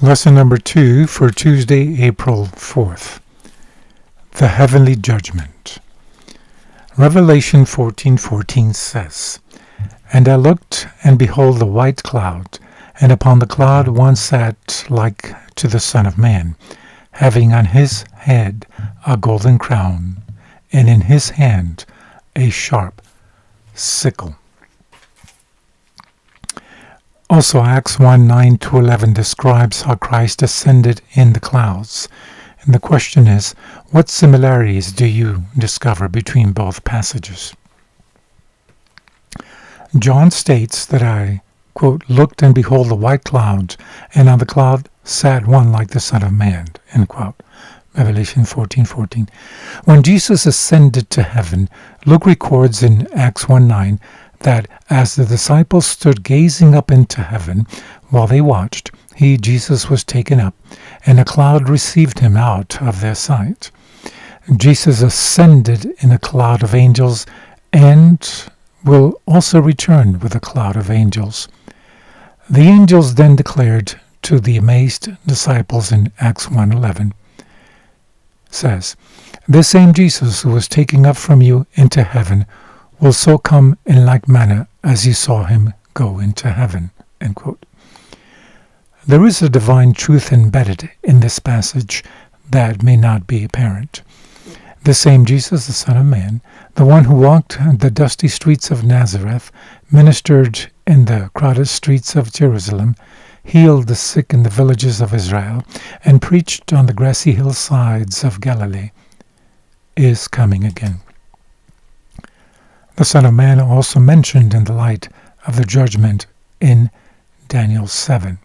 Lesson number 2 for Tuesday, April 4th. The Heavenly Judgment. Revelation 14:14 says, "And I looked, and behold a white cloud, and upon the cloud one sat like to the Son of Man, having on his head a golden crown, and in his hand a sharp sickle." Also, Acts 1:9-11 describes how Christ ascended in the clouds. And the question is, what similarities do you discover between both passages? John states that I, quote, "looked and behold a white cloud, and on the cloud sat one like the Son of Man," end quote. Revelation 14:14. When Jesus ascended to heaven, Luke records in Acts 1:9 that as the disciples stood gazing up into heaven while they watched, he, Jesus, was taken up, and a cloud received him out of their sight. Jesus ascended in a cloud of angels and will also return with a cloud of angels. The angels then declared to the amazed disciples in Acts 1:11, says, "This same Jesus who was taken up from you into heaven will so come in like manner as you saw him go into heaven." End quote. There is a divine truth embedded in this passage that may not be apparent. The same Jesus, the Son of Man, the one who walked the dusty streets of Nazareth, ministered in the crowded streets of Jerusalem, healed the sick in the villages of Israel, and preached on the grassy hillsides of Galilee, is coming again. The Son of Man also mentioned in the light of the judgment in Daniel 7.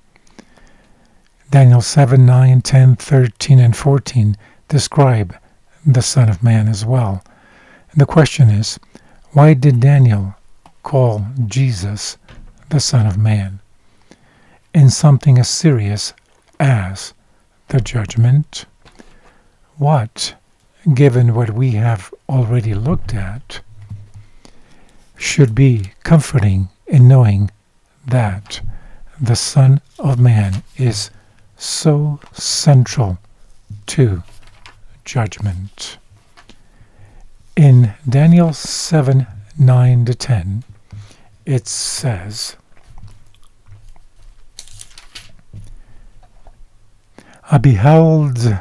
Daniel 7, 9, 10, 13, and 14 describe the Son of Man as well. And the question is, why did Daniel call Jesus the Son of Man? In something as serious as the judgment? What, given what we have already looked at, should be comforting in knowing that the Son of Man is so central to judgment. In Daniel 7, 9-10, it says, "I beheld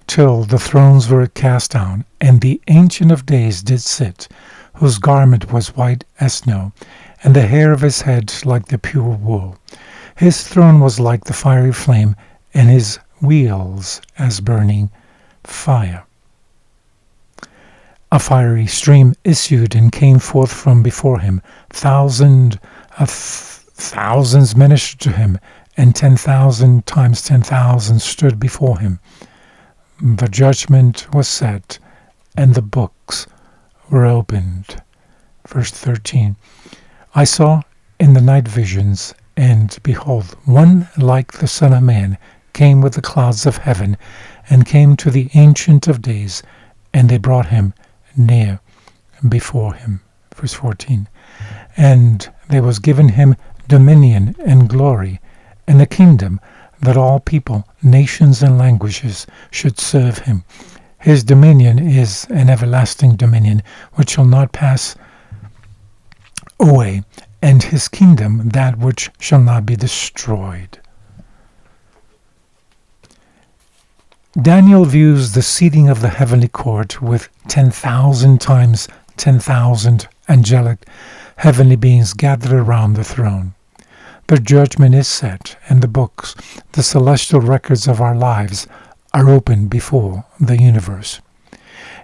till the thrones were cast down, and the Ancient of Days did sit, whose garment was white as snow, and the hair of his head like the pure wool. His throne was like the fiery flame, and his wheels as burning fire. A fiery stream issued and came forth from before him. Thousands ministered to him, and 10,000 times 10,000 stood before him. The judgment was set, and the books were opened." Verse 13, "I saw in the night visions, and behold, one like the Son of Man came with the clouds of heaven, and came to the Ancient of Days, and they brought him near before him." Verse 14, "And there was given him dominion and glory, and a kingdom, that all people, nations, and languages should serve him. His dominion is an everlasting dominion, which shall not pass away, and his kingdom that which shall not be destroyed." Daniel views the seating of the heavenly court with 10,000 times 10,000 angelic heavenly beings gathered around the throne. The judgment is set, and the books, the celestial records of our lives, are open before the universe.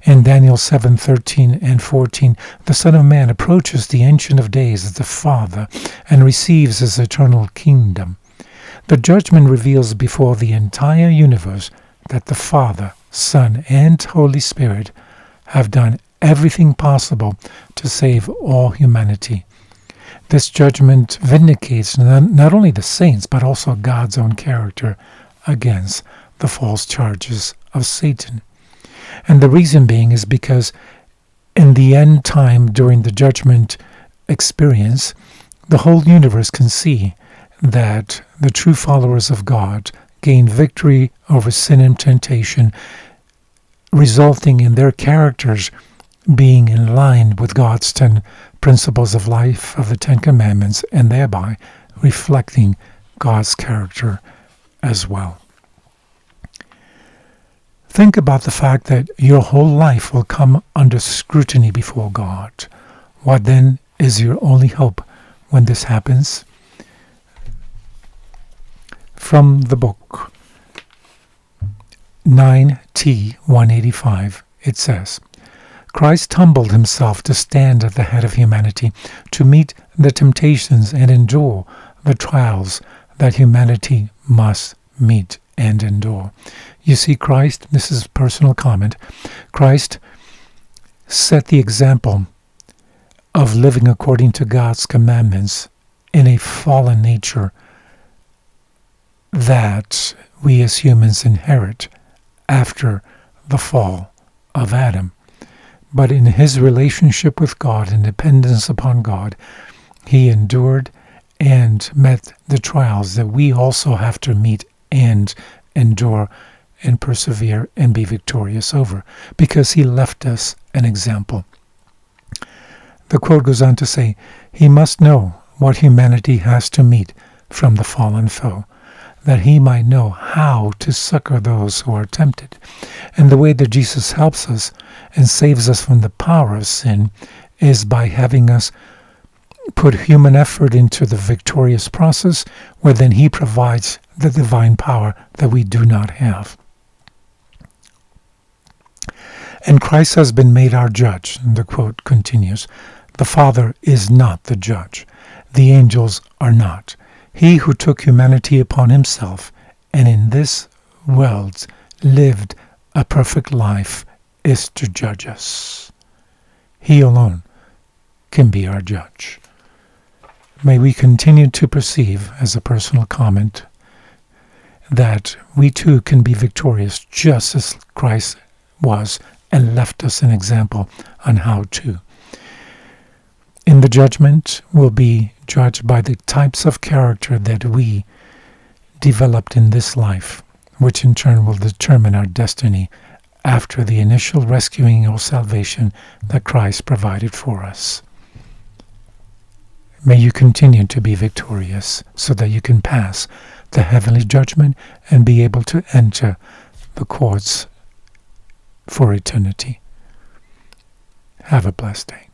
In Daniel 7:13 and 14, the Son of Man approaches the Ancient of Days as the Father and receives his eternal kingdom. The judgment reveals before the entire universe that the Father, Son, and Holy Spirit have done everything possible to save all humanity. This judgment vindicates not only the saints, but also God's own character against the false charges of Satan. And the reason being is because in the end time, during the judgment experience, the whole universe can see that the true followers of God, gain victory over sin and temptation, resulting in their characters being in line with God's 10 principles of life of the 10 Commandments, and thereby reflecting God's character as well. Think about the fact that your whole life will come under scrutiny before God. What then is your only hope when this happens? From the book 9T 185, it says, Christ humbled himself to stand at the head of humanity, to meet the temptations and endure the trials that humanity must meet and endure. You see, Christ, this is a personal comment, Christ set the example of living according to God's commandments in a fallen nature that we as humans inherit after the fall of Adam. But in his relationship with God and dependence upon God, he endured and met the trials that we also have to meet and endure and persevere and be victorious over, because he left us an example. The quote goes on to say, he must know what humanity has to meet from the fallen foe, that he might know how to succor those who are tempted. And the way that Jesus helps us and saves us from the power of sin is by having us put human effort into the victorious process, where then he provides the divine power that we do not have. And Christ has been made our judge, and the quote continues, the Father is not the judge. The angels are not. He who took humanity upon himself and in this world lived a perfect life is to judge us. He alone can be our judge. May we continue to perceive, as a personal comment, that we too can be victorious just as Christ was and left us an example on how to. In the judgment, we'll be judged by the types of character that we developed in this life, which in turn will determine our destiny after the initial rescuing or salvation that Christ provided for us. May you continue to be victorious so that you can pass the heavenly judgment and be able to enter the courts for eternity. Have a blessed day.